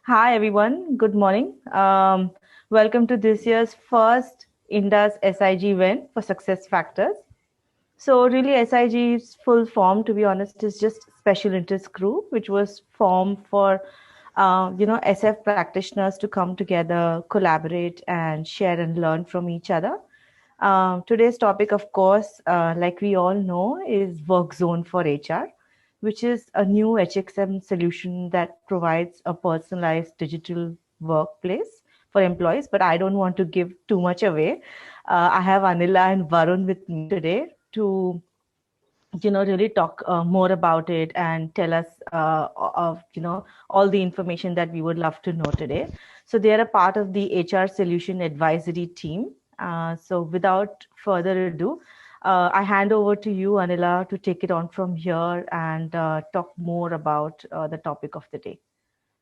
Hi, everyone. Good morning. Welcome to this year's first Indus SIG event for Success Factors. So, really, SIG's full form, to be honest, is just Special Interest Group, which was formed for, SF practitioners to come together, collaborate, and share and learn from each other. Today's topic, of course, like we all know, is Work Zone for HR, which is a new HXM solution that provides a personalized digital workplace for employees. But I don't want to give too much away. I have Anila and Varun with me today to really talk more about it and tell us of all the information that we would love to know today. So they are a part of the HR solution advisory team. So without further ado, I hand over to you, Anila, to take it on from here and talk more about the topic of the day.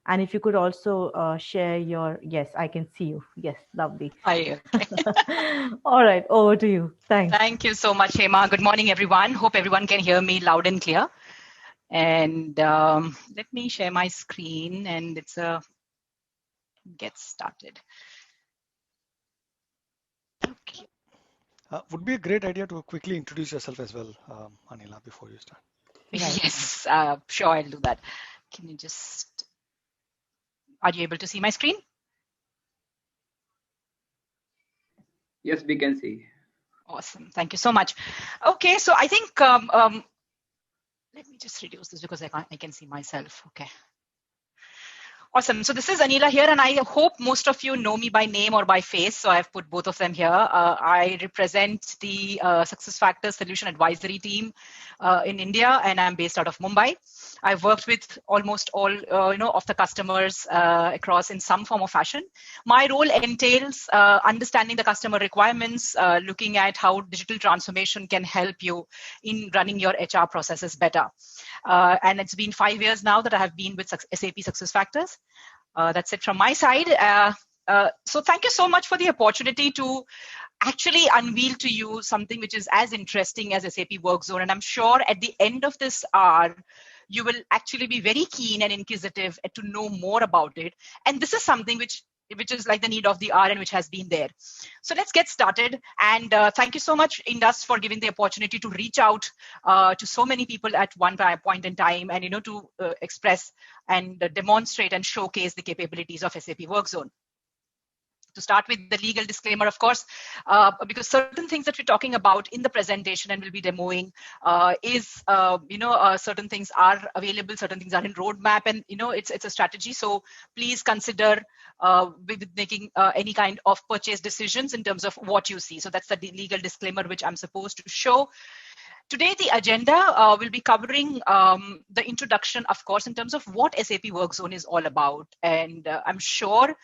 And if you could also share your, yes, I can see you. Yes, lovely. Hi, okay. All right, over to you. Thanks. Thank you so much, Hema. Good morning, everyone. Hope everyone can hear me loud and clear. And let me share my screen and it's a get started. Okay. Would be a great idea to quickly introduce yourself as well, Anila, before you start. Right. Yes, sure, I'll do that. Can you just, are you able to see my screen? Yes, we can see. Awesome. Thank you so much. Okay, so I think, let me just reduce this because I can see myself. Okay. Awesome. So this is Anila here, and I hope most of you know me by name or by face. So I've put both of them here. I represent the Success Factors Solution Advisory team in India, and I'm based out of Mumbai. I've worked with almost all of the customers across in some form or fashion. My role entails understanding the customer requirements, looking at how digital transformation can help you in running your HR processes better. And it's been 5 years now that I have been with SAP Success Factors. That's it from my side. So thank you so much for the opportunity to actually unveil to you something which is as interesting as SAP WorkZone. And I'm sure at the end of this hour, you will actually be very keen and inquisitive to know more about it. And this is something which is like the need of the hour and which has been there. So let's get started. And thank you so much, Indus, for giving the opportunity to reach out to so many people at one point in time and, to express and demonstrate and showcase the capabilities of SAP WorkZone. To start with the legal disclaimer, of course, because certain things that we're talking about in the presentation and we'll be demoing certain things are available, certain things are in roadmap, and it's a strategy. So please consider with making any kind of purchase decisions in terms of what you see. So that's the legal disclaimer which I'm supposed to show. Today, the agenda will be covering the introduction, of course, in terms of what SAP WorkZone is all about. And I'm sure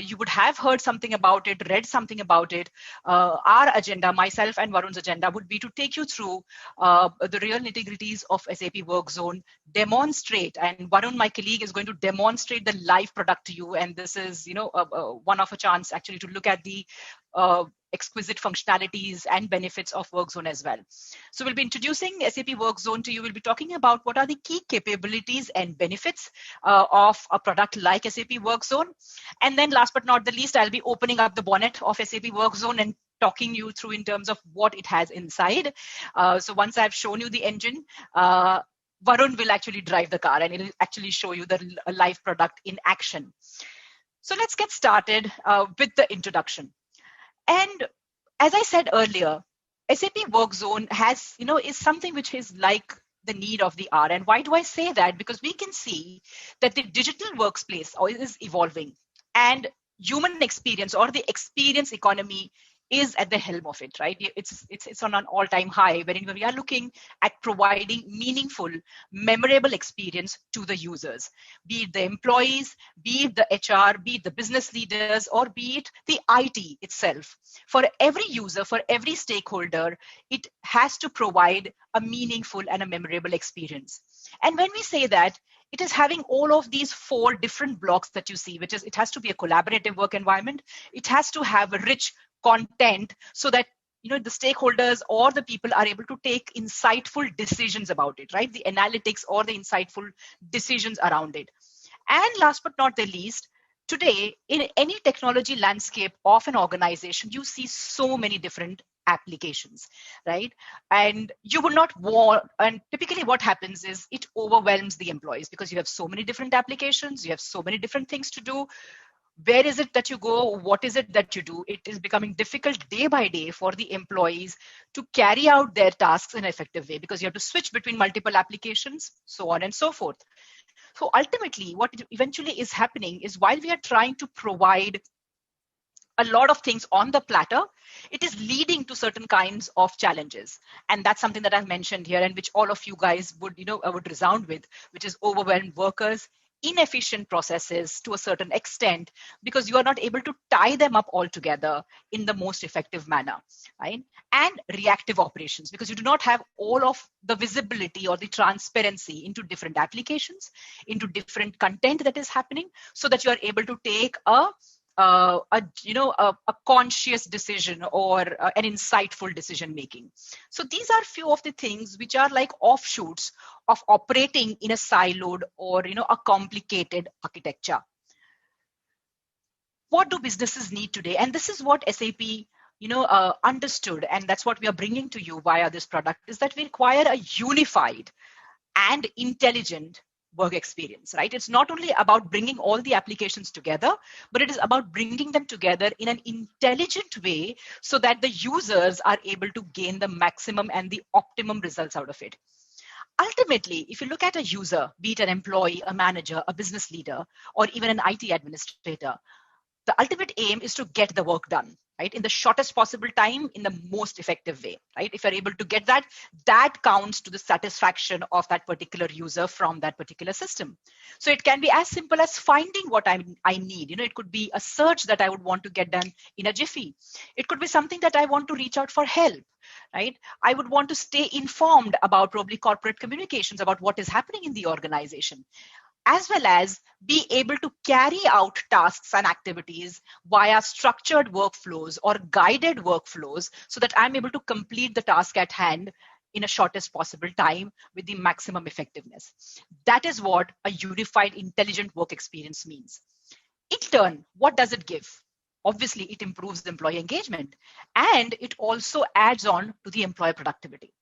you would have heard something about it, read something about it. Our agenda, myself and Varun's agenda, would be to take you through the real nitty-gritties of SAP WorkZone, demonstrate, and Varun, my colleague, is going to demonstrate the live product to you. And this is, one of a chance actually to look at the exquisite functionalities and benefits of WorkZone as well. So we'll be introducing SAP WorkZone to you. We'll be talking about what are the key capabilities and benefits of a product like SAP WorkZone. And then last but not the least, I'll be opening up the bonnet of SAP WorkZone and talking you through in terms of what it has inside. So once I've shown you the engine, Varun will actually drive the car and it'll actually show you the live product in action. So let's get started with the introduction. And as I said earlier, SAP WorkZone has, is something which is like the need of the hour. And why do I say that? Because we can see that the digital workplace is evolving and human experience or the experience economy is at the helm of it, right? It's on an all-time high wherein we are looking at providing meaningful, memorable experience to the users, be it the employees, be it the HR, be it the business leaders, or be it the IT itself. For every user, for every stakeholder, it has to provide a meaningful and a memorable experience. And when we say that, it is having all of these 4 different blocks that you see, which is it has to be a collaborative work environment. It has to have a rich content so that the stakeholders or the people are able to take insightful decisions about it, right? The analytics or the insightful decisions around it. And last but not the least, today, in any technology landscape of an organization, you see so many different applications, right? And you would not want, and typically what happens is it overwhelms the employees because you have so many different applications, you have so many different things to do. Where is it that you go? What is it that you do? It is becoming difficult day by day for the employees to carry out their tasks in an effective way because you have to switch between multiple applications, so on and so forth. So ultimately, what eventually is happening is while we are trying to provide a lot of things on the platter, it is leading to certain kinds of challenges. And that's something that I've mentioned here and which all of you guys would resound with, which is overwhelmed workers, inefficient processes to a certain extent, because you are not able to tie them up all together in the most effective manner, right? And reactive operations, because you do not have all of the visibility or the transparency into different applications, into different content that is happening, so that you are able to take a conscious decision or an insightful decision making. So these are few of the things which are like offshoots of operating in a siloed or a complicated architecture. What do businesses need today? And this is what SAP understood, and that's what we are bringing to you via this product, is that we require a unified and intelligent work experience, right? It's not only about bringing all the applications together, but it is about bringing them together in an intelligent way so that the users are able to gain the maximum and the optimum results out of it. Ultimately, if you look at a user, be it an employee, a manager, a business leader, or even an IT administrator, the ultimate aim is to get the work done, right? In the shortest possible time, in the most effective way, right? If you're able to get that, that counts to the satisfaction of that particular user from that particular system. So it can be as simple as finding what I need. It could be a search that I would want to get done in a jiffy. It could be something that I want to reach out for help, right? I would want to stay informed about probably corporate communications, about what is happening in the organization, as well as be able to carry out tasks and activities via structured workflows or guided workflows so that I'm able to complete the task at hand in a shortest possible time with the maximum effectiveness. That is what a unified, intelligent work experience means. In turn, what does it give? Obviously, it improves the employee engagement, and it also adds on to the employee productivity.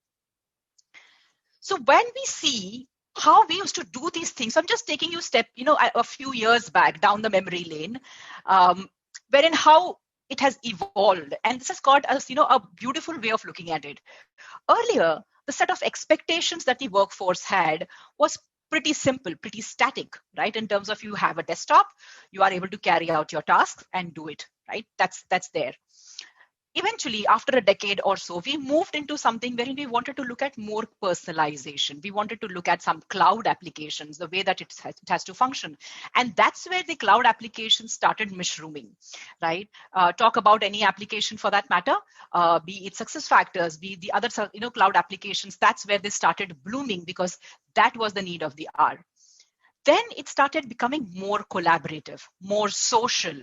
So when we see how we used to do these things, I'm just taking you a few years back down the memory lane, wherein how it has evolved, and this has got us, a beautiful way of looking at it. Earlier, the set of expectations that the workforce had was pretty simple, pretty static, right? In terms of you have a desktop, you are able to carry out your tasks and do it, right? That's there. Eventually, after a decade or so, we moved into something wherein we wanted to look at more personalization. We wanted to look at some cloud applications, the way that it has to function. And that's where the cloud applications started mushrooming, right? Talk about any application for that matter, be it SuccessFactors, be the other cloud applications. That's where they started blooming because that was the need of the hour. Then it started becoming more collaborative, more social,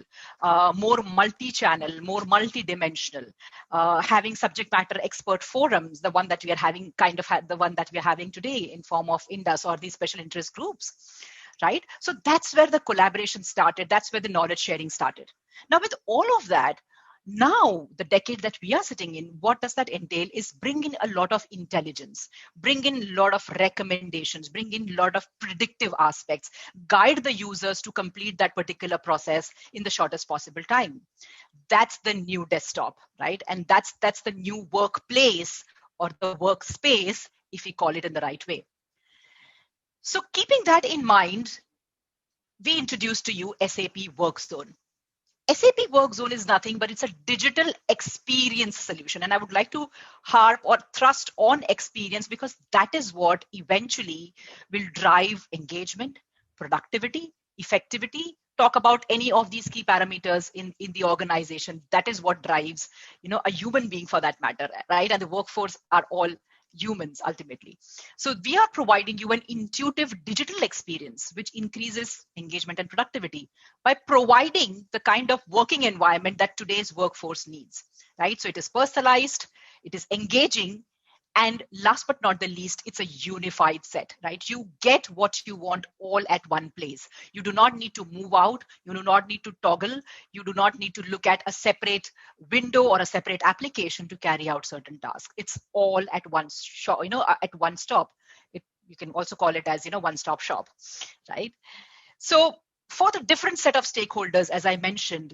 more multi-channel, more multi-dimensional, having subject matter expert forums, the one that we are having, the one that we are having today in form of Indus or these special interest groups, right? So that's where the collaboration started. That's where the knowledge sharing started. Now, with all of that, now, the decade that we are sitting in, what does that entail is bring in a lot of intelligence, bring in a lot of recommendations, bring in a lot of predictive aspects, guide the users to complete that particular process in the shortest possible time. That's the new desktop, right? And that's the new workplace or the workspace, if we call it in the right way. So keeping that in mind, we introduced to you SAP WorkZone. SAP WorkZone is nothing but it's a digital experience solution. And I would like to harp or thrust on experience because that is what eventually will drive engagement, productivity, effectivity. Talk about any of these key parameters in the organization. That is what drives, a human being for that matter, right? And the workforce are all humans ultimately. So we are providing you an intuitive digital experience which increases engagement and productivity by providing the kind of working environment that today's workforce needs, right? So it is personalized, it is engaging, And last but not the least, it's a unified set, right? You get what you want all at one place. You do not need to move out. You do not need to toggle. You do not need to look at a separate window or a separate application to carry out certain tasks. It's all at one shop, at one stop. You can also call it as, one-stop shop, right? So for the different set of stakeholders, as I mentioned,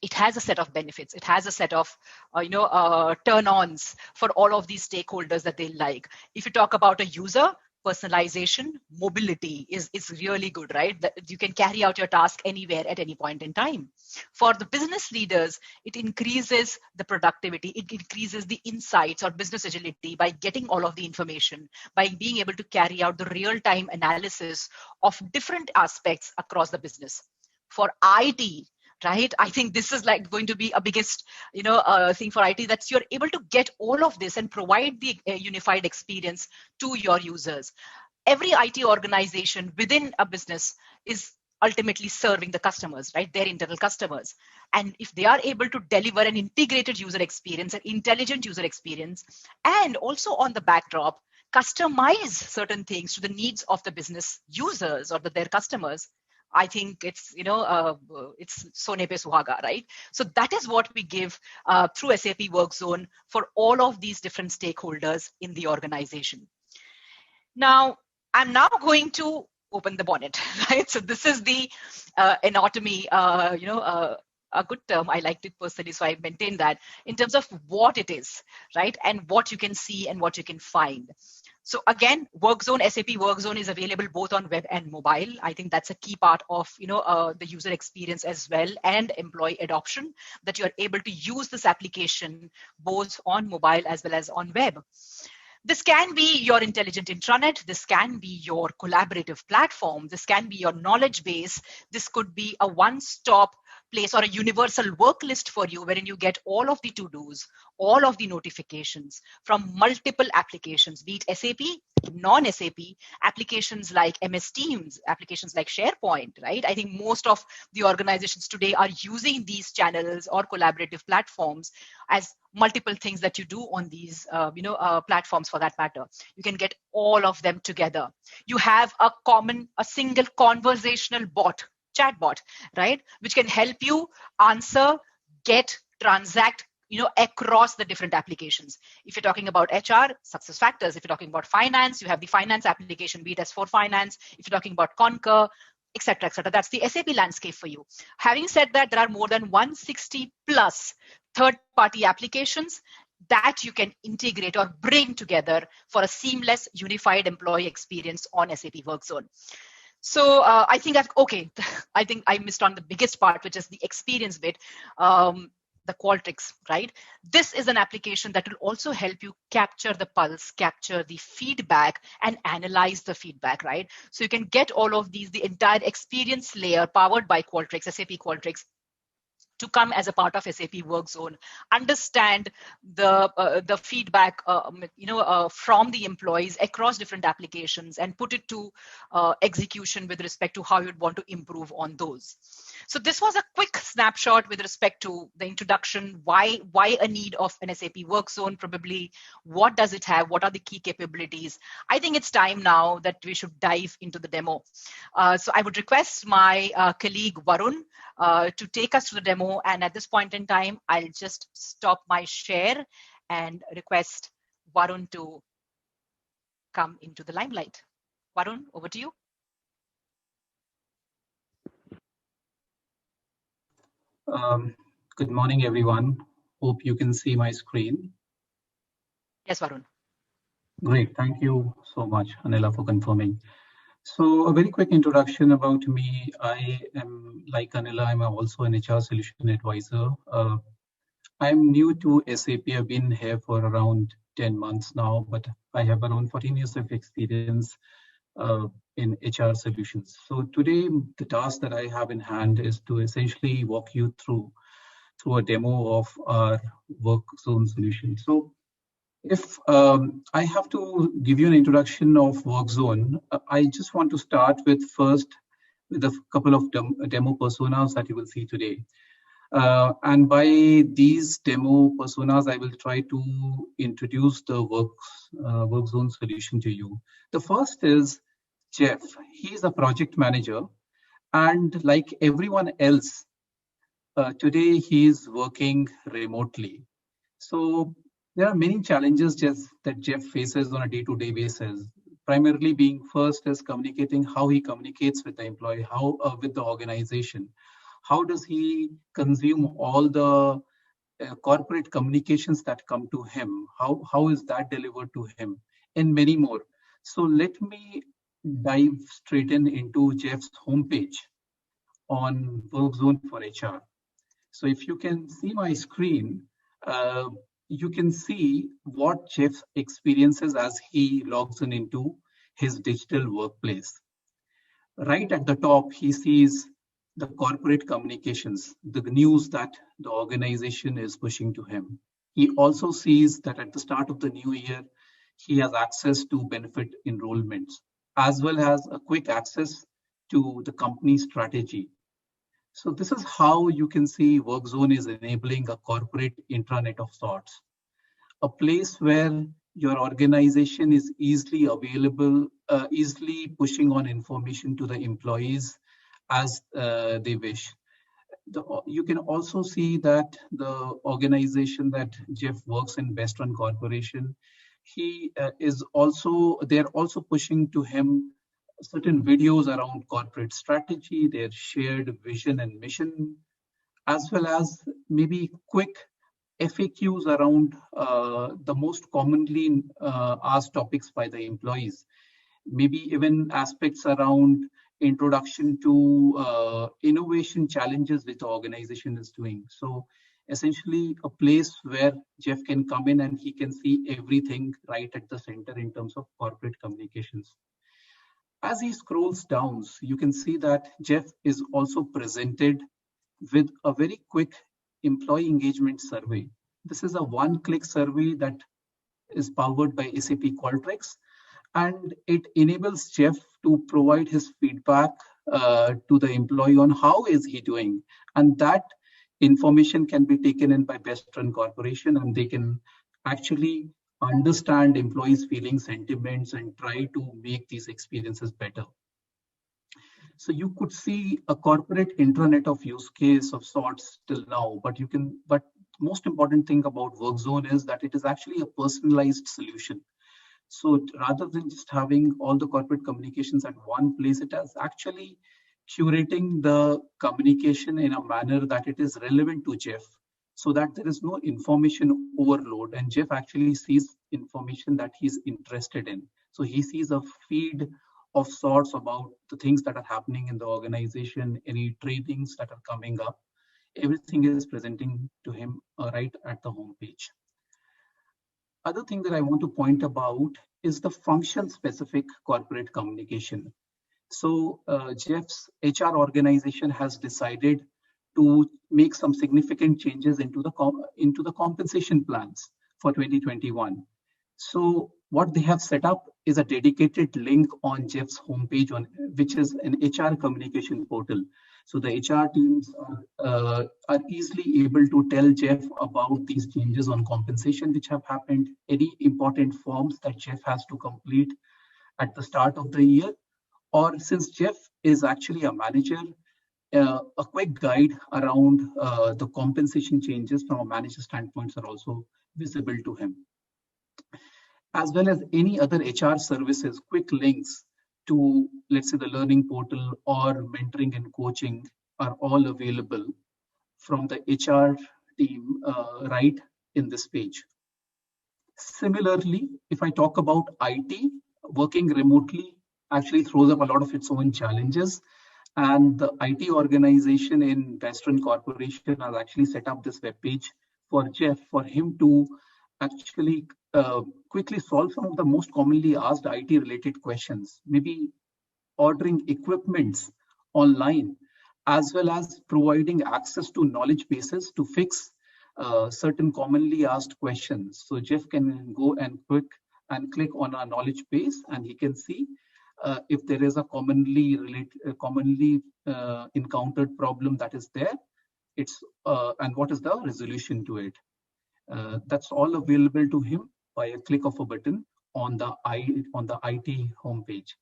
it has a set of benefits. It has a set of, turn-ons for all of these stakeholders that they like. If you talk about a user, personalization, mobility is really good, right? That you can carry out your task anywhere at any point in time. For the business leaders, it increases the productivity. It increases the insights or business agility by getting all of the information, by being able to carry out the real-time analysis of different aspects across the business. For IT, right? I think this is like going to be a biggest, thing for IT, that you're able to get all of this and provide the unified experience to your users. Every IT organization within a business is ultimately serving the customers, right? Their internal customers. And if they are able to deliver an integrated user experience, an intelligent user experience, and also on the backdrop, customize certain things to the needs of the business users or their customers, I think it's, it's Sone Pe Suhaga, right? So that is what we give through SAP WorkZone for all of these different stakeholders in the organization. Now, I'm now going to open the bonnet, right? So this is the anatomy, a good term. I liked it personally, so I maintain that in terms of what it is, right? And what you can see and what you can find. So again, WorkZone, SAP WorkZone is available both on web and mobile. I think that's a key part of the user experience as well, and employee adoption, that you're able to use this application both on mobile as well as on web. This can be your intelligent intranet. This can be your collaborative platform. This can be your knowledge base. This could be a one-stop place or a universal work list for you, wherein you get all of the to-dos, all of the notifications from multiple applications, be it SAP, non-SAP, applications like MS Teams, applications like SharePoint, right? I think most of the organizations today are using these channels or collaborative platforms as multiple things that you do on these platforms for that matter. You can get all of them together. You have a single conversational bot, chatbot, right? Which can help you answer, get, transact, across the different applications. If you're talking about HR, SuccessFactors. If you're talking about finance, you have the finance application, be it S4 Finance. If you're talking about Concur, etc., etc. That's the SAP landscape for you. Having said that, there are more than 160 plus third-party applications that you can integrate or bring together for a seamless, unified employee experience on SAP WorkZone. So I think I missed on the biggest part, which is the experience bit, the Qualtrics, right? This is an application that will also help you capture the pulse, capture the feedback, and analyze the feedback, right? So you can get all of these, the entire experience layer powered by Qualtrics, SAP Qualtrics, to come as a part of SAP WorkZone, understand the feedback, from the employees across different applications, and put it to execution with respect to how you'd want to improve on those. So this was a quick snapshot with respect to the introduction. Why a need of an SAP WorkZone? Probably, what does it have? What are the key capabilities? I think it's time now that we should dive into the demo. So I would request my colleague Varun to take us to the demo. And at this point in time, I'll just stop my share and request Varun to come into the limelight. Varun, over to you. Good morning, everyone. Hope you can see my screen. Yes, Varun. Great. Thank you so much, Anila, for confirming. So a very quick introduction about me. I am, like Anila, I'm also an HR solution advisor. I'm new to SAP. I've been here for around 10 months now, but I have around 14 years of experience in HR solutions. So today, the task that I have in hand is to essentially walk you through a demo of our WorkZone solution. So if I have to give you an introduction of WorkZone, I just want to start with a couple of demo personas that you will see today. And by these demo personas, I will try to introduce the work zone solution to you. The first is Jeff. He is a project manager, and like everyone else, today he is working remotely. So there are many challenges that Jeff faces on a day-to-day basis. Primarily being first is communicating, how he communicates with the employee, how with the organization. How does he consume all the corporate communications that come to him? How is that delivered to him? And many more. So let me dive straight into Jeff's homepage on WorkZone for HR. So if you can see my screen, you can see what Jeff experiences as he logs into his digital workplace. Right at the top, he sees the corporate communications, the news that the organization is pushing to him. He also sees that at the start of the new year, he has access to benefit enrollments, as well as a quick access to the company strategy. So this is how you can see WorkZone is enabling a corporate intranet of sorts, a place where your organization is easily available, easily pushing on information to the employees as they wish. You can also see that the organization that Jeff works in, Best Run Corporation, they're also pushing to him certain videos around corporate strategy, their shared vision and mission, as well as maybe quick FAQs around the most commonly asked topics by the employees. Maybe even aspects around introduction to innovation challenges which the organization is doing. So essentially a place where Jeff can come in and he can see everything right at the center in terms of corporate communications. As he scrolls down, you can see that Jeff is also presented with a very quick employee engagement survey. This is a one-click survey that is powered by SAP Qualtrics, and it enables Jeff to provide his feedback to the employee on how is he doing. And that information can be taken in by Best Run Corporation, and they can actually understand employees' feelings, sentiments, and try to make these experiences better. So you could see a corporate intranet of use case of sorts till now, but most important thing about WorkZone is that it is actually a personalized solution. So rather than just having all the corporate communications at one place, it is actually curating the communication in a manner that it is relevant to Jeff, so that there is no information overload, and Jeff actually sees information that he's interested in. So he sees a feed of sorts about the things that are happening in the organization, any trainings that are coming up. Everything is presenting to him right at the homepage. Other thing that I want to point about is the function-specific corporate communication. So Jeff's HR organization has decided to make some significant changes into the compensation plans for 2021. So what they have set up is a dedicated link on Jeff's homepage, which is an HR communication portal. So the HR teams are easily able to tell Jeff about these changes on compensation which have happened, any important forms that Jeff has to complete at the start of the year, or since Jeff is actually a manager, a quick guide around the compensation changes from a manager standpoint are also visible to him. As well as any other HR services, quick links to, let's say, the learning portal or mentoring and coaching are all available from the HR team right in this page. Similarly, if I talk about IT, working remotely actually throws up a lot of its own challenges. And the IT organization in Best Run Corporation has actually set up this web page for Jeff, for him to actually quickly solve some of the most commonly asked IT-related questions, maybe ordering equipments online, as well as providing access to knowledge bases to fix certain commonly asked questions. So Jeff can go and click on a knowledge base, and he can see if there is a commonly encountered problem that is there, and what is the resolution to it. That's all available to him by a click of a button on the IT homepage.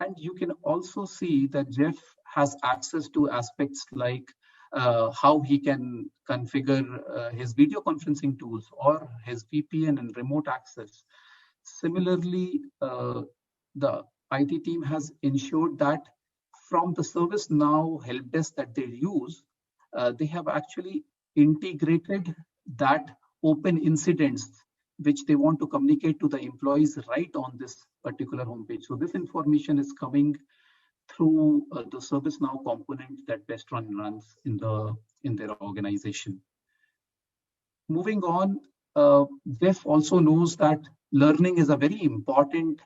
And you can also see that Jeff has access to aspects like how he can configure his video conferencing tools or his VPN and remote access. Similarly, the IT team has ensured that from the ServiceNow help desk that they use, they have actually integrated that open incidents which they want to communicate to the employees right on this particular homepage. So this information is coming through the ServiceNow component that Bestron runs in their organization. Moving on, Jeff also knows that learning is a very important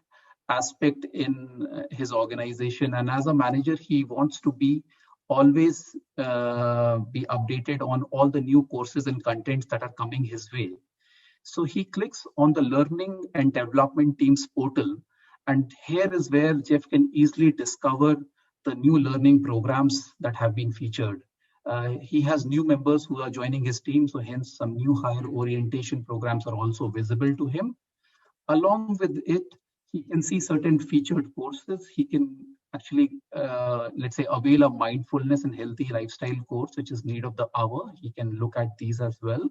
aspect in his organization, and as a manager, he wants to be always be updated on all the new courses and contents that are coming his way. So he clicks on the Learning and Development Teams portal, and here is where Jeff can easily discover the new learning programs that have been featured. He has new members who are joining his team, so hence some new hire orientation programs are also visible to him. Along with it, he can see certain featured courses. He can actually, let's say, avail a mindfulness and healthy lifestyle course, which is need of the hour. He can look at these as well.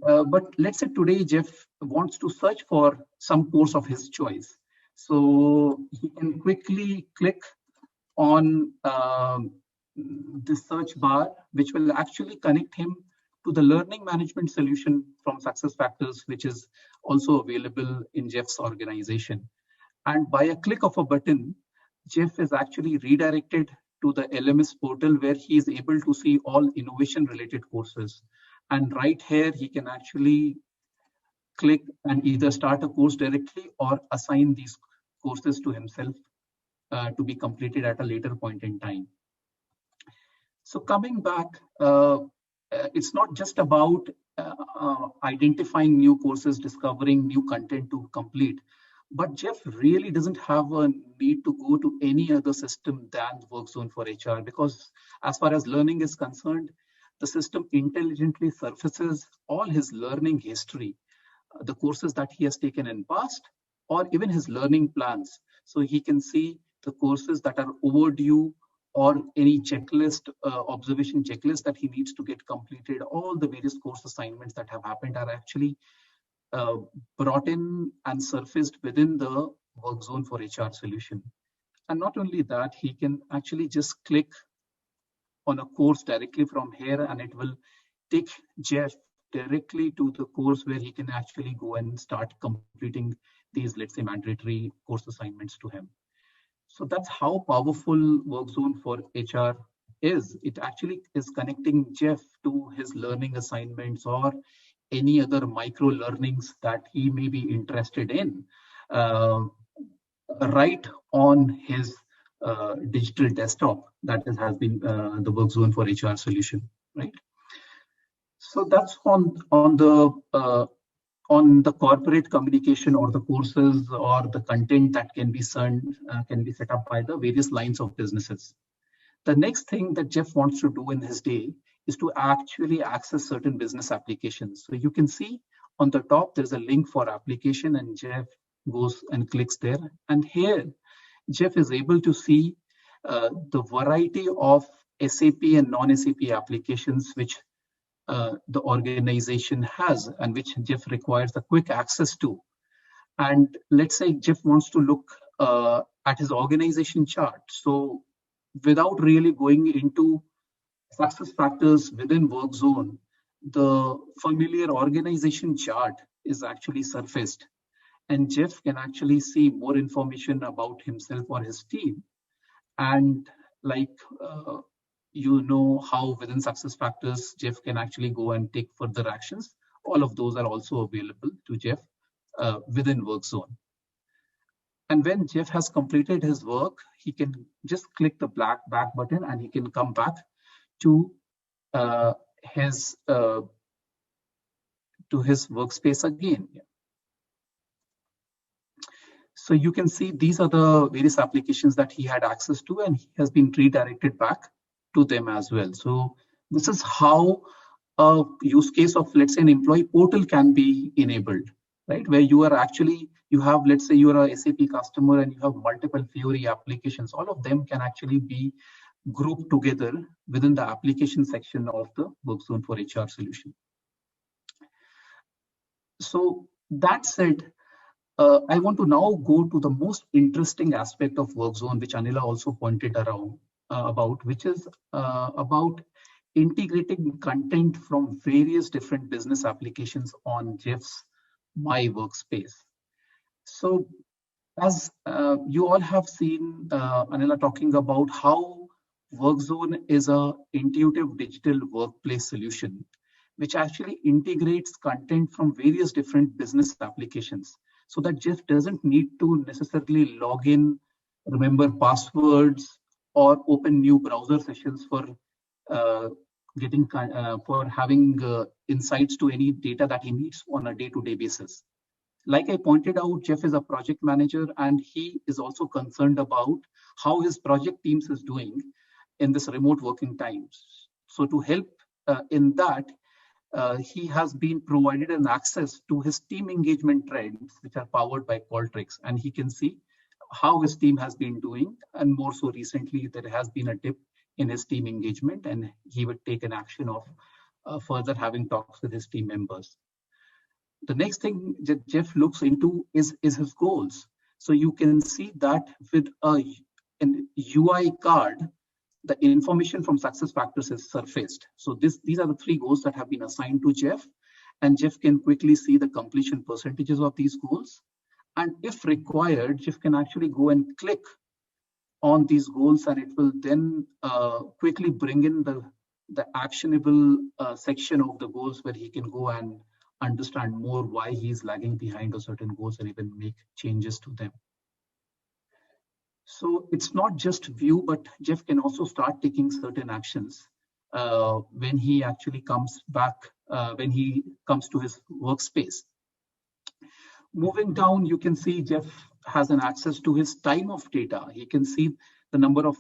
But let's say today Jeff wants to search for some course of his choice. So he can quickly click on the search bar, which will actually connect him to the learning management solution from SuccessFactors, which is also available in Jeff's organization. And by a click of a button, Jeff is actually redirected to the LMS portal where he is able to see all innovation related courses. And right here, he can actually click and either start a course directly or assign these courses to himself to be completed at a later point in time. So coming back, it's not just about identifying new courses, discovering new content to complete, but Jeff really doesn't have a need to go to any other system than WorkZone for HR, because as far as learning is concerned, the system intelligently surfaces all his learning history, the courses that he has taken in past, or even his learning plans. So he can see the courses that are overdue or any checklist, observation checklist that he needs to get completed. All the various course assignments that have happened are actually brought in and surfaced within the WorkZone for HR solution. And not only that, he can actually just click on a course directly from here, and it will take Jeff directly to the course where he can actually go and start completing these, let's say, mandatory course assignments to him. So that's how powerful WorkZone for HR is. It actually is connecting Jeff to his learning assignments or any other micro learnings that he may be interested in, right on his digital desktop that has been the WorkZone for HR solution, right? So that's on the corporate communication or the courses or the content that can be set up by the various lines of businesses. The next thing that Jeff wants to do in his day is to actually access certain business applications. So you can see on the top, there's a link for application, and Jeff goes and clicks there. And here, Jeff is able to see the variety of SAP and non-SAP applications which the organization has and which Jeff requires a quick access to. And let's say Jeff wants to look at his organization chart. So without really going into SuccessFactors within WorkZone, the familiar organization chart is actually surfaced. And Jeff can actually see more information about himself or his team. And like, you know how within SuccessFactors, Jeff can actually go and take further actions. All of those are also available to Jeff within WorkZone. And when Jeff has completed his work, he can just click the black back button and he can come back to his workspace again. So you can see these are the various applications that he had access to, and he has been redirected back to them as well. So this is how a use case of, let's say, an employee portal can be enabled, right? Where you are actually, you have, let's say you are a SAP customer and you have multiple Fiori applications. All of them can actually be grouped together within the application section of the WorkZone for HR solution. So that said, I want to now go to the most interesting aspect of WorkZone, which Anila also pointed around about, which is about integrating content from various different business applications on Jeff's My Workspace. So as you all have seen Anila talking about how WorkZone is a intuitive digital workplace solution, which actually integrates content from various different business applications, so that Jeff doesn't need to necessarily log in, remember passwords, or open new browser sessions for having insights to any data that he needs on a day-to-day basis. Like I pointed out, Jeff is a project manager, and he is also concerned about how his project teams is doing in this remote working times. So to help in that, he has been provided an access to his team engagement trends, which are powered by Qualtrics, and he can see how his team has been doing. And more so recently, there has been a dip in his team engagement, and he would take an action of further having talks with his team members. The next thing that Jeff looks into is his goals. So you can see that with an UI card, the information from SuccessFactors is surfaced. So these are the 3 goals that have been assigned to Jeff, and Jeff can quickly see the completion percentages of these goals. And if required, Jeff can actually go and click on these goals, and it will then quickly bring in the actionable section of the goals, where he can go and understand more why he's lagging behind on certain goals and even make changes to them. So it's not just view, but Jeff can also start taking certain actions when he actually comes back, when he comes to his workspace. Moving down, you can see Jeff has an access to his time of data. He can see the number of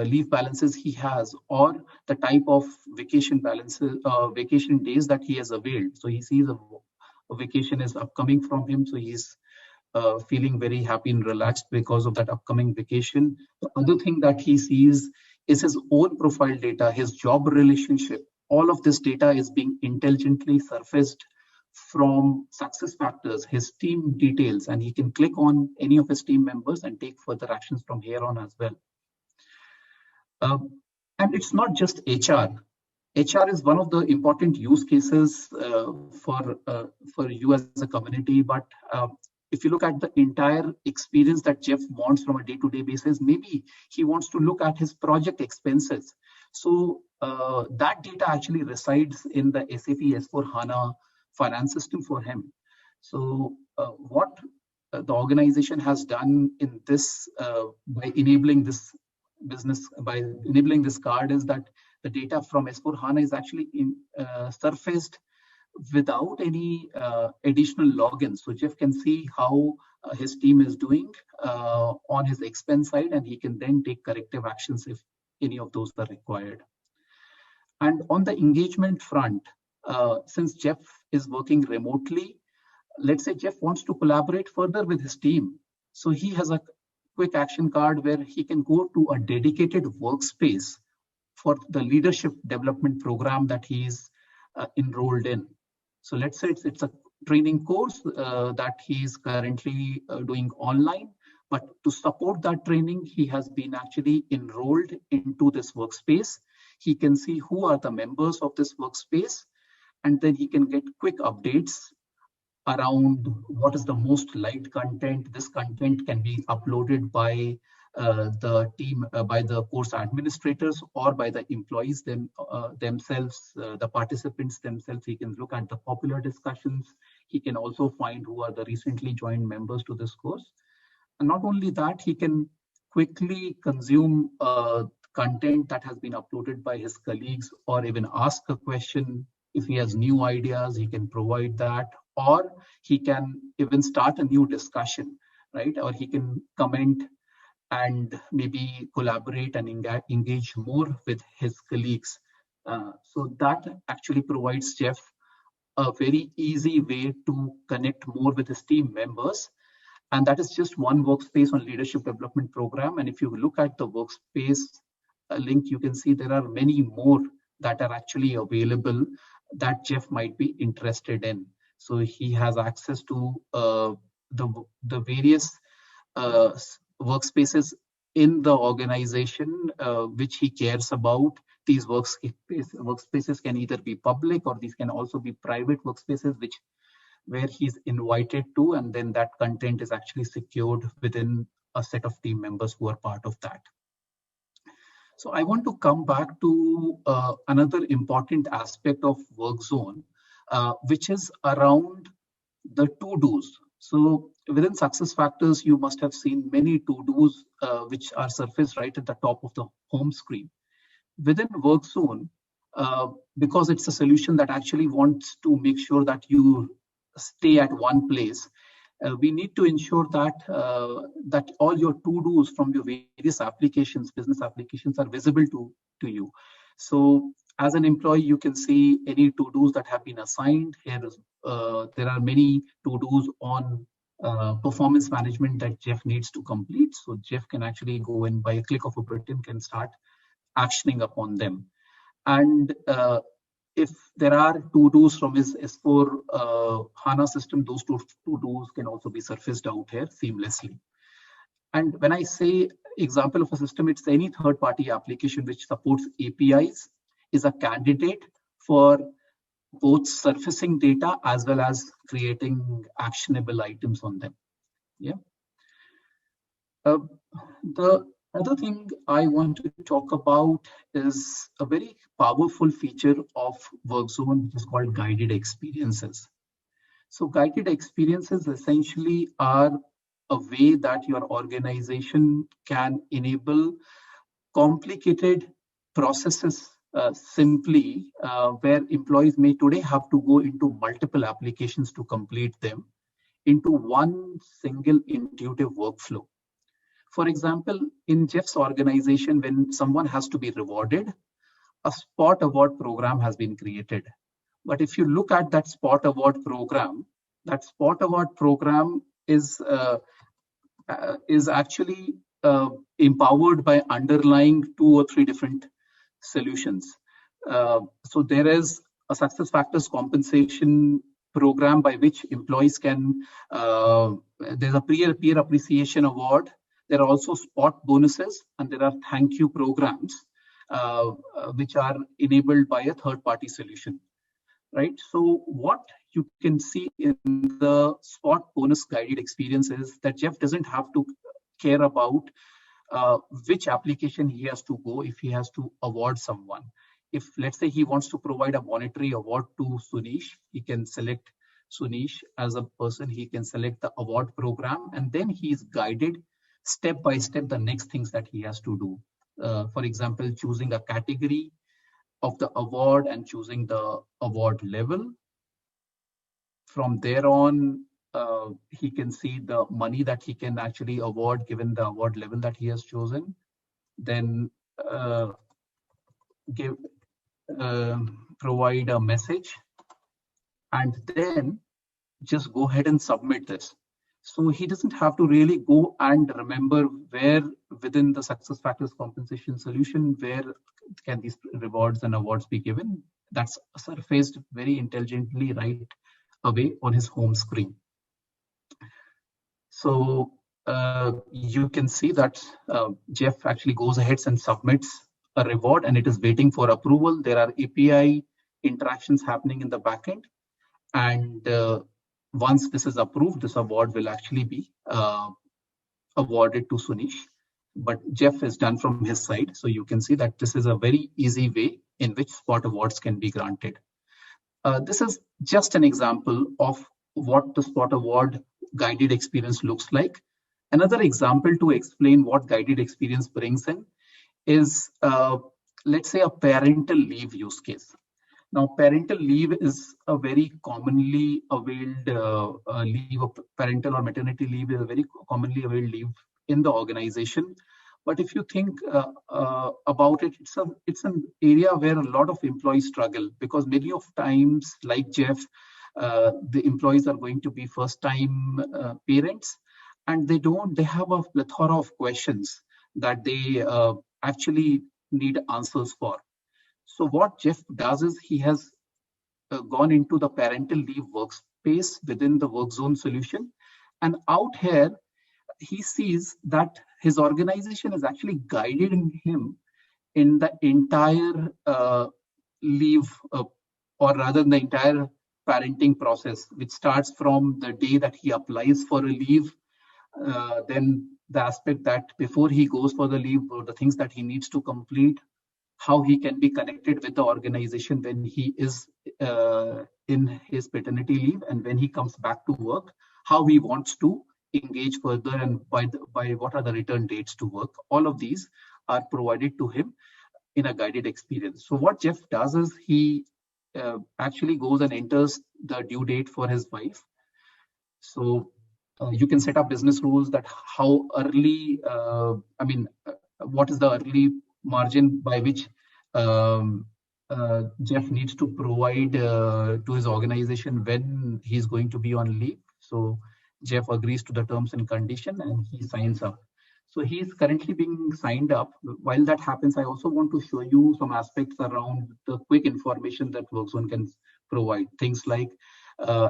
leave balances he has, or the type of vacation balances, vacation days that he has availed. So he sees a vacation is upcoming from him, so he's feeling very happy and relaxed because of that upcoming vacation. The other thing that he sees is his own profile data, his job relationship. All of this data is being intelligently surfaced from SuccessFactors, his team details, and he can click on any of his team members and take further actions from here on as well. And it's not just HR. HR is one of the important use cases for you as a community, but if you look at the entire experience that Jeff wants from a day-to-day basis, maybe he wants to look at his project expenses. So that data actually resides in the SAP S/4HANA finance system for him. So what the organization has done in this by enabling this card is that the data from S/4HANA is actually surfaced without any additional logins. So Jeff can see how his team is doing on his expense side, and he can then take corrective actions if any of those are required. And on the engagement front, since Jeff is working remotely, let's say Jeff wants to collaborate further with his team. So he has a quick action card where he can go to a dedicated workspace for the leadership development program that he's enrolled in. So let's say it's a training course that he's currently doing online, but to support that training, he has been actually enrolled into this workspace. He can see who are the members of this workspace, and then he can get quick updates around what is the most liked content. This content can be uploaded by the team, by the course administrators, or by the employees themselves, the participants themselves. He can look at the popular discussions. He can also find who are the recently joined members to this course. And not only that, he can quickly consume content that has been uploaded by his colleagues, or even ask a question. If he has new ideas, he can provide that, or he can even start a new discussion, right? Or he can comment and maybe collaborate and engage more with his colleagues. So that actually provides Jeff a very easy way to connect more with his team members. And that is just one workspace on leadership development program. And if you look at the workspace link, you can see there are many more that are actually available that Jeff might be interested in. So he has access to the various workspaces in the organization which he cares about. These workspaces can either be public, or these can also be private workspaces where he's invited to, and then that content is actually secured within a set of team members who are part of that. So I want to come back to another important aspect of WorkZone, which is around the to-dos. So within SuccessFactors, you must have seen many to-dos which are surfaced right at the top of the home screen. Within WorkZone, because it's a solution that actually wants to make sure that you stay at one place, we need to ensure that that all your to-dos from your various applications, business applications, are visible to you. So as an employee, you can see any to-dos that have been assigned. Here there are many to-dos on performance management that Jeff needs to complete. So Jeff can actually go in by a click of a button, can start actioning upon them. And if there are to-dos from his S4 HANA system, those to-dos can also be surfaced out here seamlessly. And when I say example of a system, it's any third-party application which supports APIs is a candidate for both surfacing data as well as creating actionable items on them. Yeah. The other thing I want to talk about is a very powerful feature of WorkZone, which is called guided experiences. So guided experiences essentially are a way that your organization can enable complicated processes simply, where employees may today have to go into multiple applications to complete them, into one single intuitive workflow. For example, in Jeff's organization, when someone has to be rewarded, a spot award program has been created. But if you look at that spot award program is actually empowered by underlying 2 or 3 different solutions. So there is a SuccessFactors compensation program by which employees can, there's a peer appreciation award. There are also spot bonuses, and there are thank you programs which are enabled by a third-party solution, right? So what you can see in the spot bonus guided experience is that Jeff doesn't have to care about which application he has to go if he has to award someone. If, let's say, he wants to provide a monetary award to Sunish, he can select Sunish as a person, he can select the award program, and then he is guided step by step the next things that he has to do. For example, choosing a category of the award and choosing the award level. From there on, he can see the money that he can actually award given the award level that he has chosen. Then provide a message, and then just go ahead and submit this. So he doesn't have to really go and remember where within the SuccessFactors compensation solution, where can these rewards and awards be given. That's surfaced very intelligently right away on his home screen. So you can see that Jeff actually goes ahead and submits a reward, and it is waiting for approval. There are API interactions happening in the backend, and once this is approved, this award will actually be awarded to Sunish. But Jeff is done from his side. So you can see that this is a very easy way in which spot awards can be granted. This is just an example of what the spot award guided experience looks like. Another example to explain what guided experience brings in is, let's say, a parental leave use case. Now, parental leave is a very commonly availed leave. Of parental or maternity leave is a very commonly availed leave in the organization. But if you think about it, it's an area where a lot of employees struggle, because many of times, like Jeff, the employees are going to be first-time parents, and they have a plethora of questions that they actually need answers for. So what Jeff does is he has gone into the parental leave workspace within the WorkZone solution, and out here he sees that his organization is actually guiding him in the entire leave, or rather the entire parenting process, which starts from the day that he applies for a leave, then the aspect that before he goes for the leave, or the things that he needs to complete, how he can be connected with the organization when he is in his paternity leave, and when he comes back to work, how he wants to engage further, and by what are the return dates to work. All of these are provided to him in a guided experience. So what Jeff does is he actually goes and enters the due date for his wife. So you can set up business rules that how early, what is the early margin by which Jeff needs to provide to his organization when he's going to be on leave. So Jeff agrees to the terms and condition and he signs up. So he is currently being signed up. While that happens, I also want to show you some aspects around the quick information that WorkZone can provide. Things like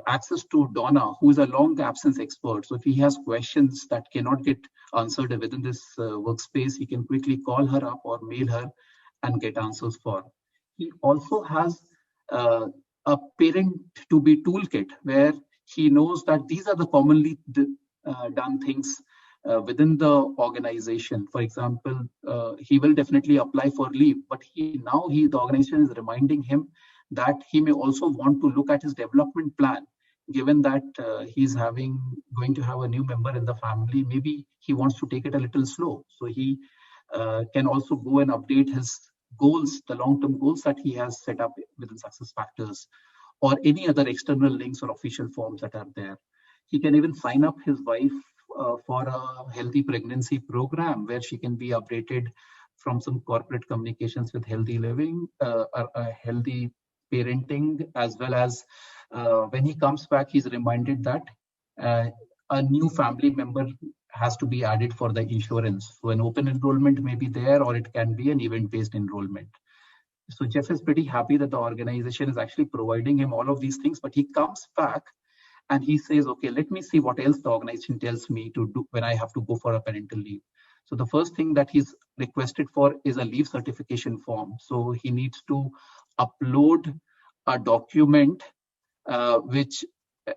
access to Donna, who is a long absence expert. So if he has questions that cannot get answered within this workspace, he can quickly call her up or mail her and get answers for. He also has a parent to be toolkit where he knows that these are the commonly done things within the organization. For example, he will definitely apply for leave, but the organization is reminding him that he may also want to look at his development plan, given that he's going to have a new member in the family. Maybe he wants to take it a little slow. So he can also go and update his goals, the long-term goals that he has set up within SuccessFactors, or any other external links or official forms that are there. He can even sign up his wife for a healthy pregnancy program where she can be updated from some corporate communications with healthy living, a healthy parenting, as well as when he comes back, he's reminded that a new family member has to be added for the insurance. So an open enrollment may be there, or it can be an event-based enrollment. So Jeff is pretty happy that the organization is actually providing him all of these things, but he comes back and he says, okay, let me see what else the organization tells me to do when I have to go for a parental leave. So the first thing that he's requested for is a leave certification form. So he needs to upload a document which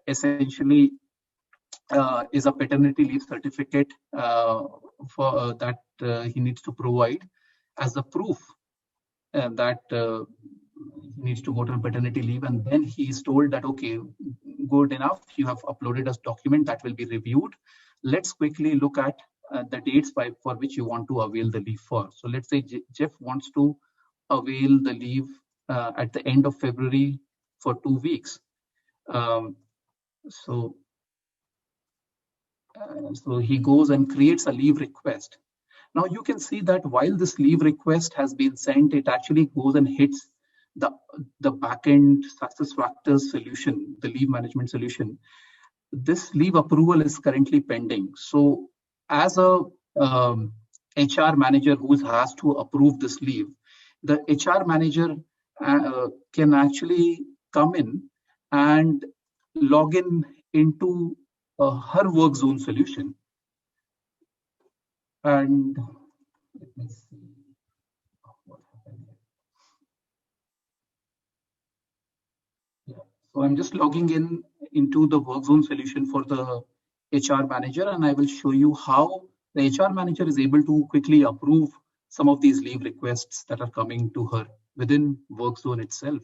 essentially is a paternity leave certificate for that he needs to provide as a proof that he needs to go to paternity leave. And then he is told that, okay, good enough, you have uploaded a document that will be reviewed. Let's quickly look at the dates for which you want to avail the leave for. So let's say Jeff wants to avail the leave at the end of February for 2 weeks. So he goes and creates a leave request. Now you can see that while this leave request has been sent, it actually goes and hits the backend SuccessFactors solution, the leave management solution. This leave approval is currently pending. So as a HR manager who has to approve this leave, the HR manager can actually come in and log in into her WorkZone solution. And let me see what happened here. Yeah. So I'm just logging into the WorkZone solution for the HR manager, and I will show you how the HR manager is able to quickly approve some of these leave requests that are coming to her within WorkZone itself.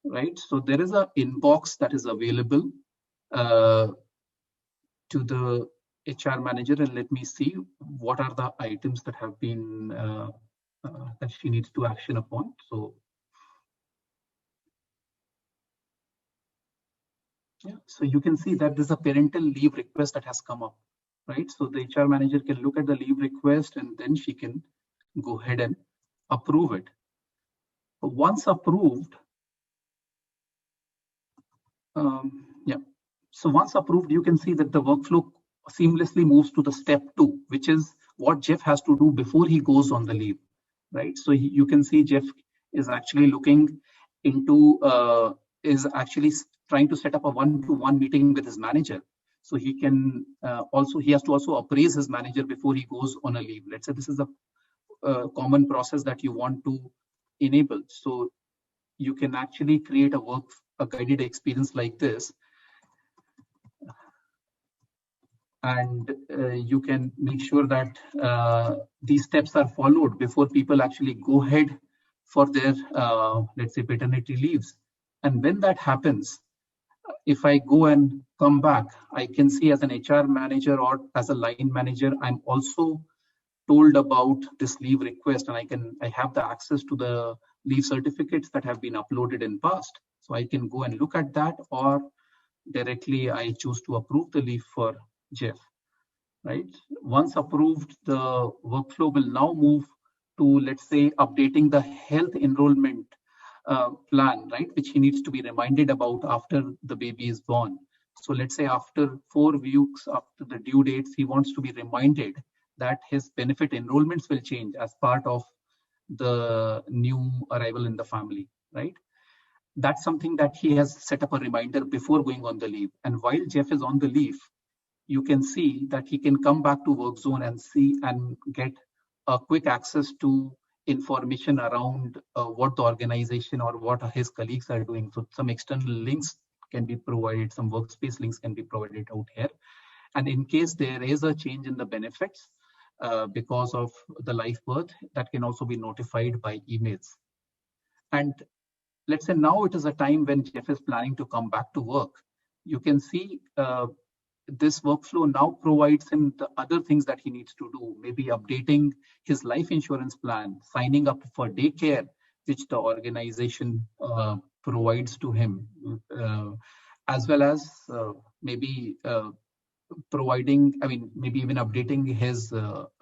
Right. So there is an inbox that is available to the HR manager, and let me see what are the items that have been that she needs to action upon. So yeah, so you can see that there's a parental leave request that has come up. right? So the HR manager can look at the leave request and then she can go ahead and approve it. Once approved, so once approved, you can see that the workflow seamlessly moves to the step 2, which is what Jeff has to do before he goes on the leave, right? So you can see Jeff is actually looking into, is actually trying to set up a one-to-one meeting with his manager. So he can he has to also appraise his manager before he goes on a leave. Let's say this is a common process that you want to enable. So you can actually create a guided experience like this. And you can make sure that these steps are followed before people actually go ahead for their, let's say, paternity leaves. And when that happens, if I go and come back, I can see as an HR manager or as a line manager, I'm also told about this leave request, and I have the access to the leave certificates that have been uploaded in past. So I can go and look at that, or directly I choose to approve the leave for Jeff, right? Once approved, the workflow will now move to, let's say, updating the health enrollment plan, right? Which he needs to be reminded about after the baby is born. So let's say after 4 weeks after the due dates, he wants to be reminded that his benefit enrollments will change as part of the new arrival in the family, right? That's something that he has set up a reminder before going on the leave. And while Jeff is on the leave, you can see that he can come back to WorkZone and see and get a quick access to information around what the organization or what his colleagues are doing. So some external links can be provided, some workspace links can be provided out here. And in case there is a change in the benefits because of the live birth, that can also be notified by emails. And let's say now it is a time when Jeff is planning to come back to work. You can see this workflow now provides him the other things that he needs to do, maybe updating his life insurance plan, signing up for daycare, which the organization provides to him, as well as maybe providing, maybe even updating his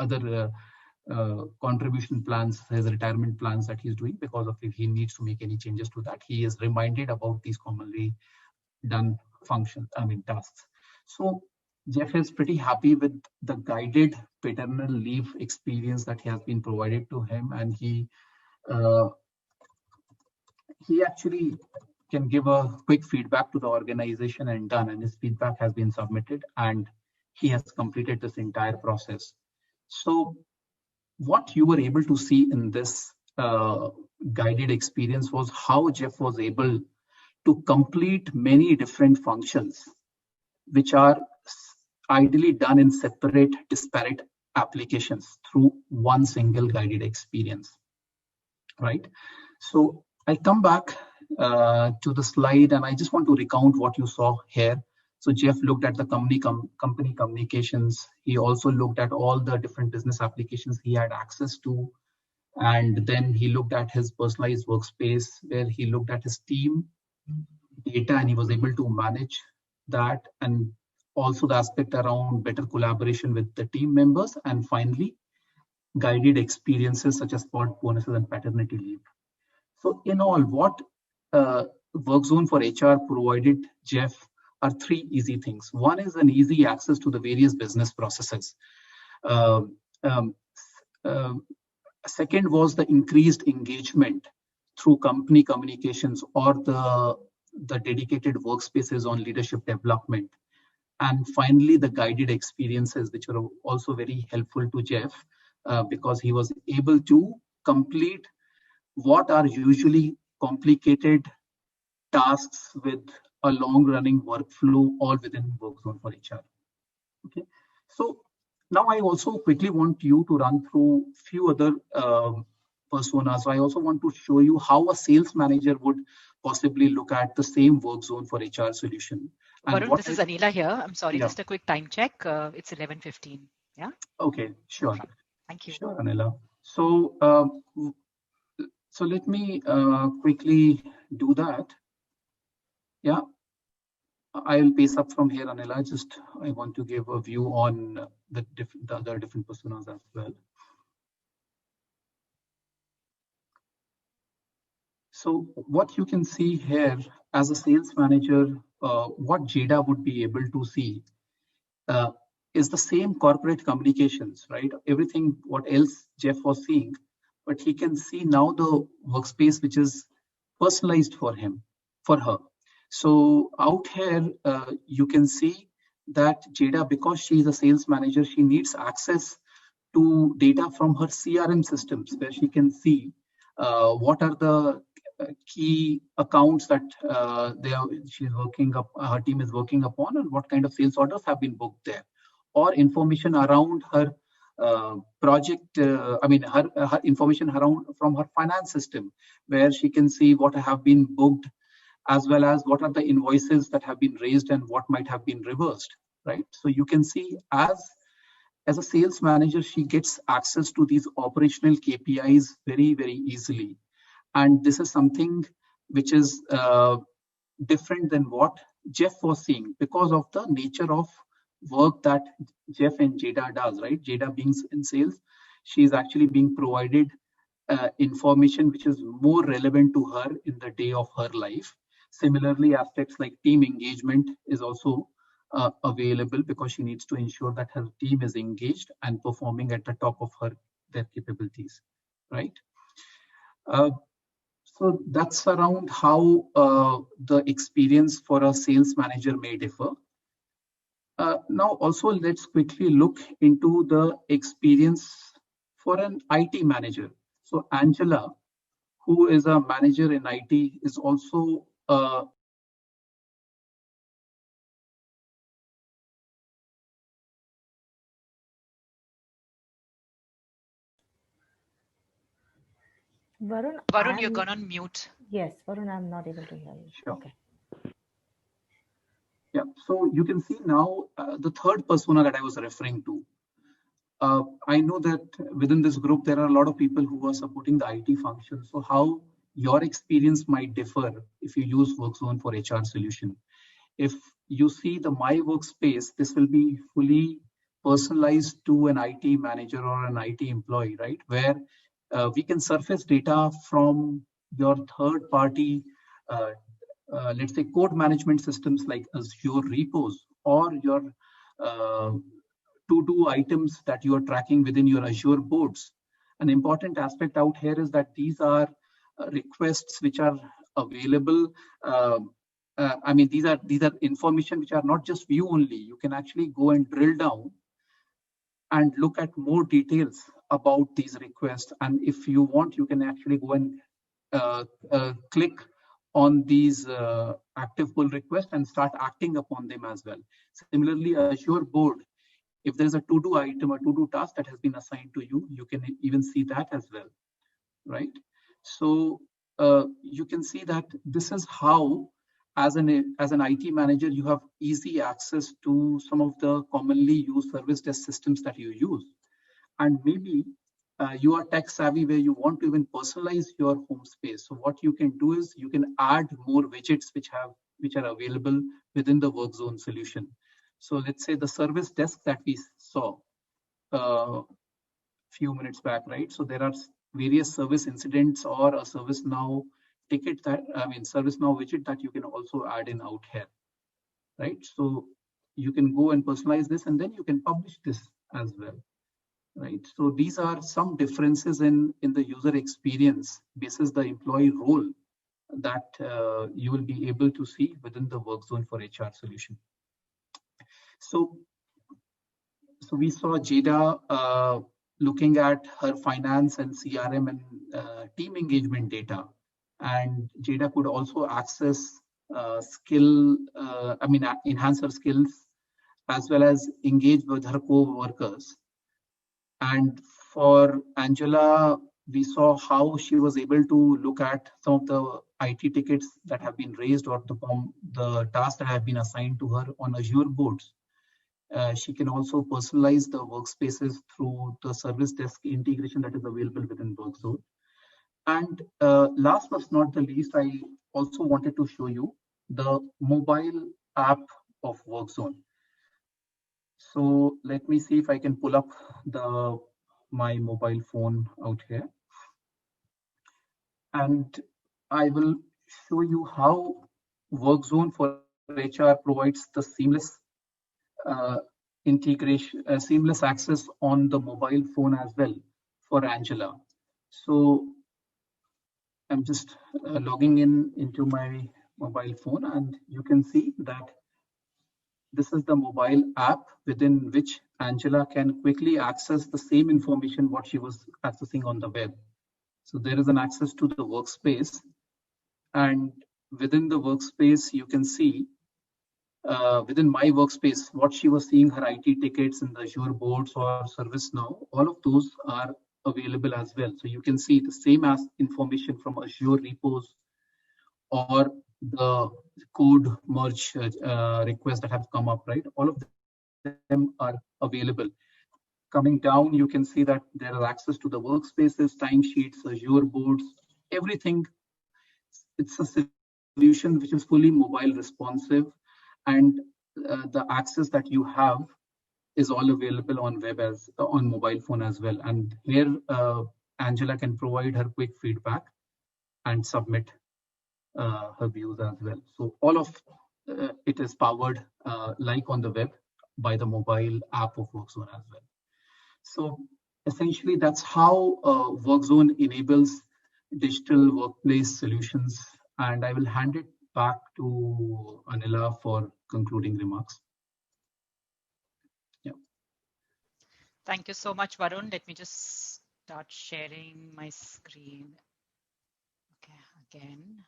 other contribution plans, his retirement plans that he's doing, because of if he needs to make any changes to that, he is reminded about these commonly done tasks. So Jeff is pretty happy with the guided paternal leave experience that has been provided to him, and he actually can give a quick feedback to the organization and done, and his feedback has been submitted and he has completed this entire process. So what you were able to see in this guided experience was how Jeff was able to complete many different functions, which are ideally done in separate, disparate applications through one single guided experience, right? So I come back to the slide, and I just want to recount what you saw here. So Jeff looked at the company communications. He also looked at all the different business applications he had access to. And then he looked at his personalized workspace, where he looked at his team data, and he was able to manage that, and also the aspect around better collaboration with the team members, and finally guided experiences such as spot bonuses and paternity leave. So in all, what WorkZone for HR provided Jeff are 3 easy things. One is an easy access to the various business processes. Second was the increased engagement through company communications or the dedicated workspaces on leadership development. And finally, the guided experiences, which were also very helpful to Jeff because he was able to complete what are usually complicated tasks with a long-running workflow all within WorkZone for HR. Okay, so now I also quickly want you to run through a few other personas. So I also want to show you how a sales manager would possibly look at the same WorkZone for HR solution. Varun, this is Anila here. I'm sorry, just a quick time check. It's 11:15. Yeah. Okay, sure. Thank you. Sure, Anila. So, so let me quickly do that. Yeah. I'll pace up from here, Anila. Just I want to give a view on the other different personas as well. So what you can see here as a sales manager, what Jada would be able to see is the same corporate communications, right? Everything what else Jeff was seeing, but he can see now the workspace which is personalized for him, for her. So out here, you can see that Jada, because she is a sales manager, she needs access to data from her CRM systems, where she can see what are the key accounts that she's working up, her team is working upon, and what kind of sales orders have been booked there, or information around her project. Her information around from her finance system, where she can see what have been booked, as well as what are the invoices that have been raised and what might have been reversed, right? So you can see as a sales manager, she gets access to these operational KPIs very, very easily. And this is something which is different than what Jeff was seeing because of the nature of work that Jeff and Jada does, right? Jada being in sales, she is actually being provided information which is more relevant to her in the day of her life. Similarly, aspects like team engagement is also available because she needs to ensure that her team is engaged and performing at the top of their capabilities, right? So that's around how the experience for a sales manager may differ. Now also let's quickly look into the experience for an IT manager. So Angela, who is a manager in IT, is also Varun, you're gone on mute. Yes, Varun, I'm not able to hear you. Sure. Okay. Yeah, so you can see now the third persona that I was referring to. I know that within this group, there are a lot of people who are supporting the IT function. So how your experience might differ if you use WorkZone for HR solution. If you see the My Workspace, this will be fully personalized to an IT manager or an IT employee, right? Where we can surface data from your third party, let's say code management systems like Azure repos, or your to-do items that you are tracking within your Azure boards. An important aspect out here is that these are requests which are available. These are information which are not just view only. You can actually go and drill down and look at more details about these requests. And if you want, you can actually go and click on these active pull requests and start acting upon them as well. Similarly, Azure board, if there's a to-do item, a to-do task that has been assigned to you, you can even see that as well, right? So you can see that this is how, as an IT manager, you have easy access to some of the commonly used service desk systems that you use. And maybe you are tech savvy where you want to even personalize your home space. So what you can do is you can add more widgets which are available within the WorkZone solution. So let's say the service desk that we saw a few minutes back, right? So there are various service incidents or a ServiceNow ticket ServiceNow widget that you can also add in out here, right? So you can go and personalize this, and then you can publish this as well, right? So these are some differences in the user experience basis the employee role that you will be able to see within the WorkZone for HR solution. So we saw Jada looking at her finance and CRM and team engagement data, and Jada could also access enhance her skills as well as engage with her co-workers. And for Angela, we saw how she was able to look at some of the IT tickets that have been raised or the tasks that have been assigned to her on Azure boards. She can also personalize the workspaces through the service desk integration that is available within WorkZone. And last but not the least, I also wanted to show you the mobile app of WorkZone. So let me see if I can pull up my mobile phone out here. And I will show you how WorkZone for HR provides the seamless integration, seamless access on the mobile phone as well for Angela. So I'm just logging into my mobile phone, and you can see that this is the mobile app within which Angela can quickly access the same information what she was accessing on the web. So there is an access to the workspace, and within the workspace, you can see within my workspace, what she was seeing, her IT tickets in the Azure boards or ServiceNow, all of those are available as well. So you can see the same as information from Azure repos or the code merge requests that have come up, right? All of them are available. Coming down, you can see that there is access to the workspaces, timesheets, Azure boards, everything. It's a solution which is fully mobile responsive, and the access that you have is all available on web as on mobile phone as well. And here, Angela can provide her quick feedback and submit her views as well. So all of it is powered like on the web by the mobile app of WorkZone as well. So essentially, that's how WorkZone enables digital workplace solutions. And I will hand it back to Anila for concluding remarks. Yeah. Thank you so much, Varun. Let me just start sharing my screen. Okay, again.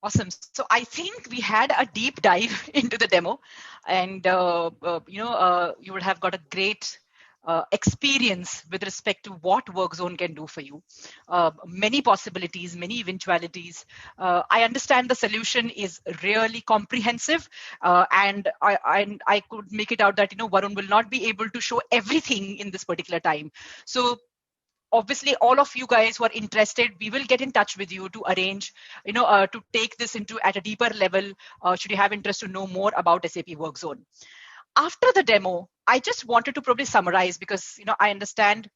Awesome. So I think we had a deep dive into the demo, and you would have got a great experience with respect to what WorkZone can do for you. Many possibilities, many eventualities. I understand the solution is really comprehensive, and I could make it out that Varun will not be able to show everything in this particular time. So obviously, all of you guys who are interested, we will get in touch with you to arrange, to take this into at a deeper level. Should you have interest to know more about SAP WorkZone. After the demo, I just wanted to probably summarize, because I understand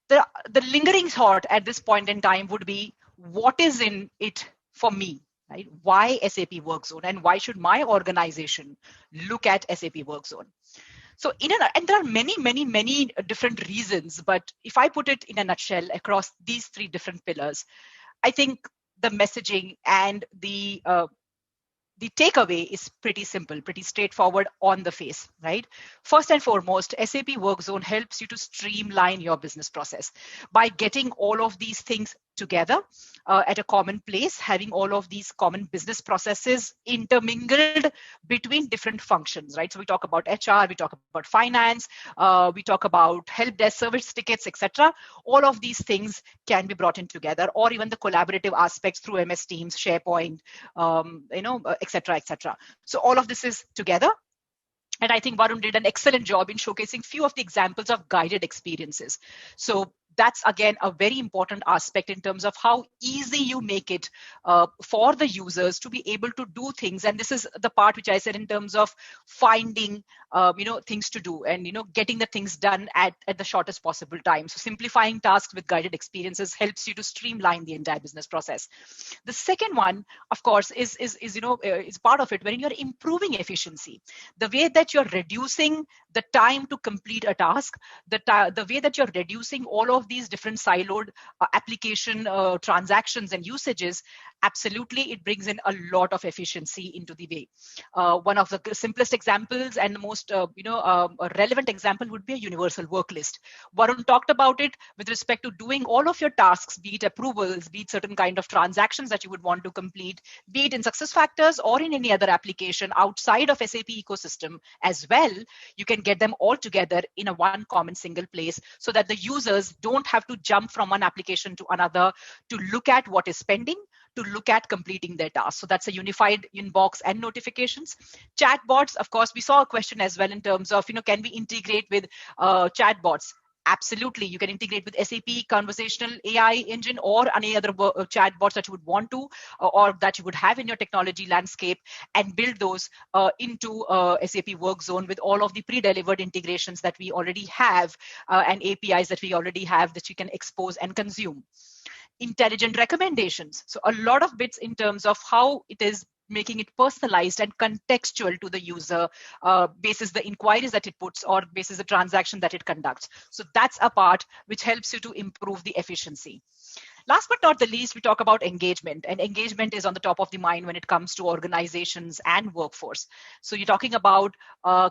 the lingering thought at this point in time would be, what is in it for me, right? Why SAP WorkZone, and why should my organization look at SAP WorkZone? So and there are many different reasons, but if I put it in a nutshell across these three different pillars, I think the messaging and the takeaway is pretty simple, pretty straightforward on the face, right? First and foremost, SAP WorkZone helps you to streamline your business process by getting all of these things together at a common place, having all of these common business processes intermingled between different functions, right? So we talk about HR, we talk about finance, we talk about help desk service tickets, etc. All of these things can be brought in together, or even the collaborative aspects through MS Teams, SharePoint, etc., etc. So all of this is together. And I think Varun did an excellent job in showcasing few of the examples of guided experiences. So that's, again, a very important aspect in terms of how easy you make it for the users to be able to do things. And this is the part which I said in terms of finding, things to do and, getting the things done at the shortest possible time. So simplifying tasks with guided experiences helps you to streamline the entire business process. The second one, of course, is part of it when you're improving efficiency. The way that you're reducing the time to complete a task, the way that you're reducing all of these different siloed application transactions and usages, absolutely, it brings in a lot of efficiency into the way. One of the simplest examples and the most relevant example would be a universal work list. Varun talked about it with respect to doing all of your tasks, be it approvals, be it certain kind of transactions that you would want to complete, be it in SuccessFactors or in any other application outside of SAP ecosystem as well. You can get them all together in a one common single place, so that the users don't have to jump from one application to another to look at what is pending, to look at completing their tasks. So that's a unified inbox and notifications. Chatbots, of course, we saw a question as well in terms of, can we integrate with chatbots? Absolutely. You can integrate with SAP conversational AI engine or any other chatbots that you would want to or that you would have in your technology landscape, and build those into SAP Work Zone with all of the pre-delivered integrations that we already have and APIs that we already have that you can expose and consume. Intelligent recommendations. So a lot of bits in terms of how it is making it personalized and contextual to the user basis the inquiries that it puts or basis the transaction that it conducts. So that's a part which helps you to improve the efficiency. Last but not the least, we talk about engagement, and engagement is on the top of the mind when it comes to organizations and workforce. So you're talking about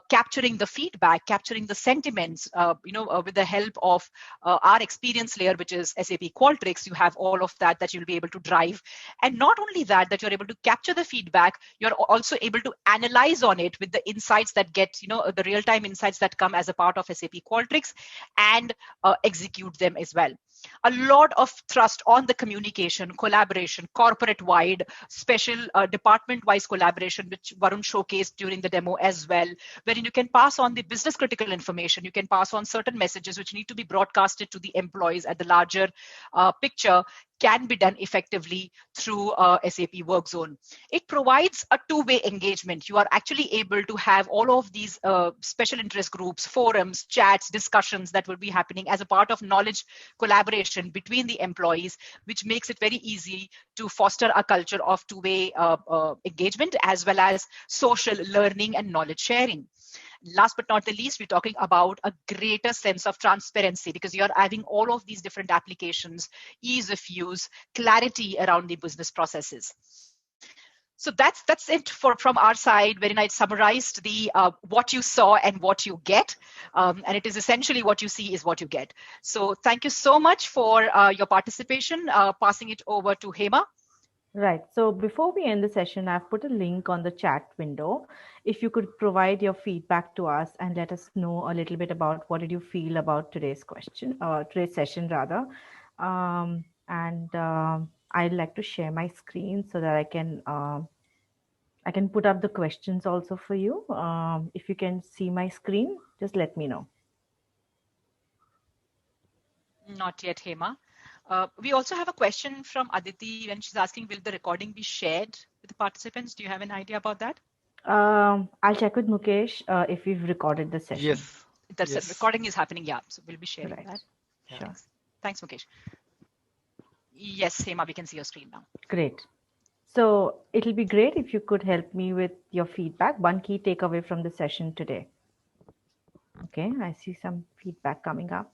capturing the feedback, capturing the sentiments, with the help of our experience layer, which is SAP Qualtrics. You have all of that you'll be able to drive. And not only that you're able to capture the feedback, you're also able to analyze on it with the insights that get, the real-time insights that come as a part of SAP Qualtrics, and execute them as well. A lot of thrust on the communication, collaboration, corporate-wide, special department-wise collaboration, which Varun showcased during the demo as well, wherein you can pass on the business critical information, you can pass on certain messages which need to be broadcasted to the employees at the larger picture, can be done effectively through SAP Work Zone. It provides a two-way engagement. You are actually able to have all of these special interest groups, forums, chats, discussions that will be happening as a part of knowledge collaboration between the employees, which makes it very easy to foster a culture of two-way engagement as well as social learning and knowledge sharing. Last but not the least, we're talking about a greater sense of transparency because you're having all of these different applications, ease of use, clarity around the business processes. So that's it from our side, wherein I summarized the what you saw and what you get, and it is essentially what you see is what you get. So thank you so much for your participation. Passing it over to Hema. Right. So before we end the session, I've put a link on the chat window. If you could provide your feedback to us and let us know a little bit about what did you feel about today's session rather. I'd like to share my screen so that I can put up the questions also for you. If you can see my screen, just let me know. Not yet, Hema. We also have a question from Aditi, and she's asking, will the recording be shared with the participants? Do you have an idea about that? I'll check with Mukesh if we've recorded the session. Yes. That's yes. it. Recording is happening, yeah. So we'll be sharing Right. that. Sure. Thanks, Mukesh. Yes, Hema, we can see your screen now. Great. So it'll be great if you could help me with your feedback. One key takeaway from the session today. Okay, I see some feedback coming up.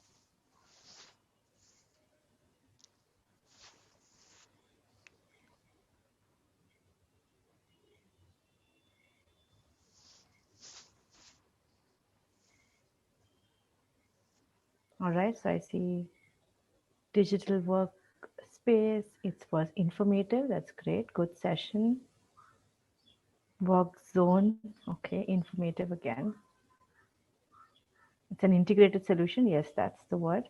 All right, so I see digital workspace. It was informative. That's great. Good session. Work zone. Okay, informative again. It's an integrated solution. Yes, that's the word.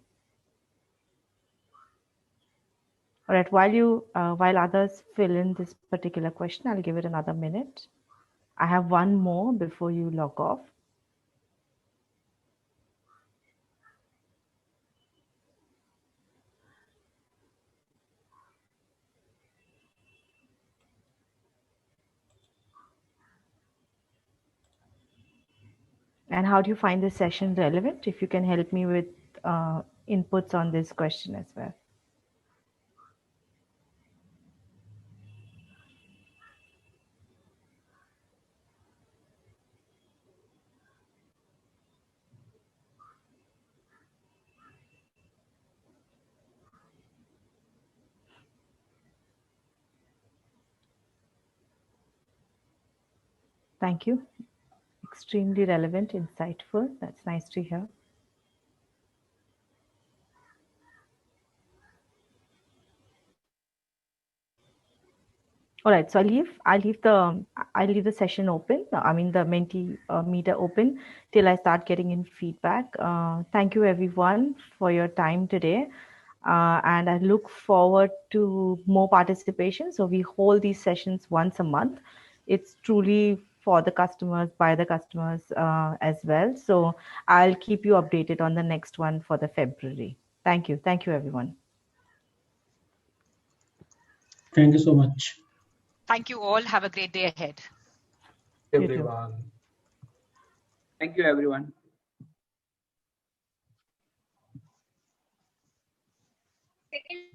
All right, while others fill in this particular question, I'll give it another minute. I have one more before you log off. And how do you find this session relevant? If you can help me with inputs on this question as well. Thank you. Extremely relevant, insightful. That's nice to hear. All right, so I'll leave the session open. I mean the Mentimeter open till I start getting in feedback. Thank you everyone for your time today, and I look forward to more participation. So we hold these sessions once a month. It's truly for the customers, by the customers as well. So I'll keep you updated on the next one for the February. Thank you. Thank you, everyone. Thank you so much. Thank you all. Have a great day ahead. You too. Everyone. Thank you, everyone. Second